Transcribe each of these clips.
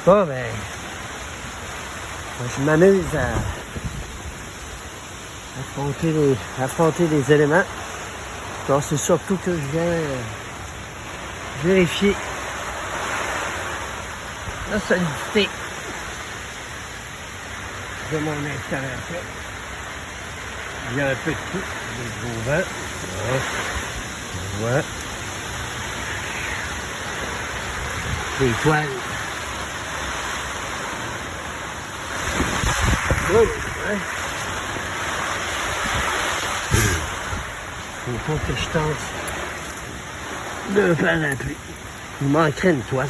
Bon, ben, je m'amuse à affronter les éléments. Alors, c'est surtout que je viens vérifier la solidité de mon installation. Il y a un peu de tout, du beau vent. On voit. Des toiles. Good. Hein? Il faut que je tente le parapluie. Il manquerait une toile.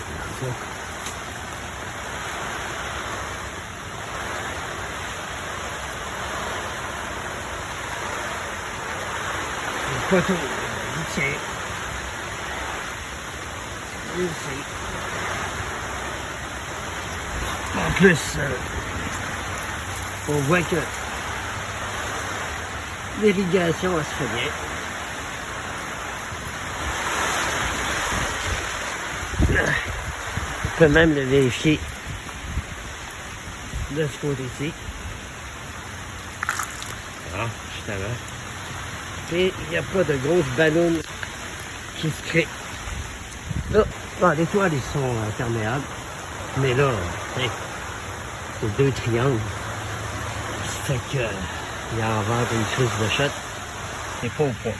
Le poteau, il tient. Ici. En plus, on voit que l'irrigation, elle se fait bien. On peut même le vérifier de ce côté-ci. Ah, justement. Et il n'y a pas de grosses ballons qui se créent. Là, les toiles, ils sont perméables. Mais là, c'est 2 triangles. Ça fait qu'il y a en vente une crise de shot. C'est pas au point.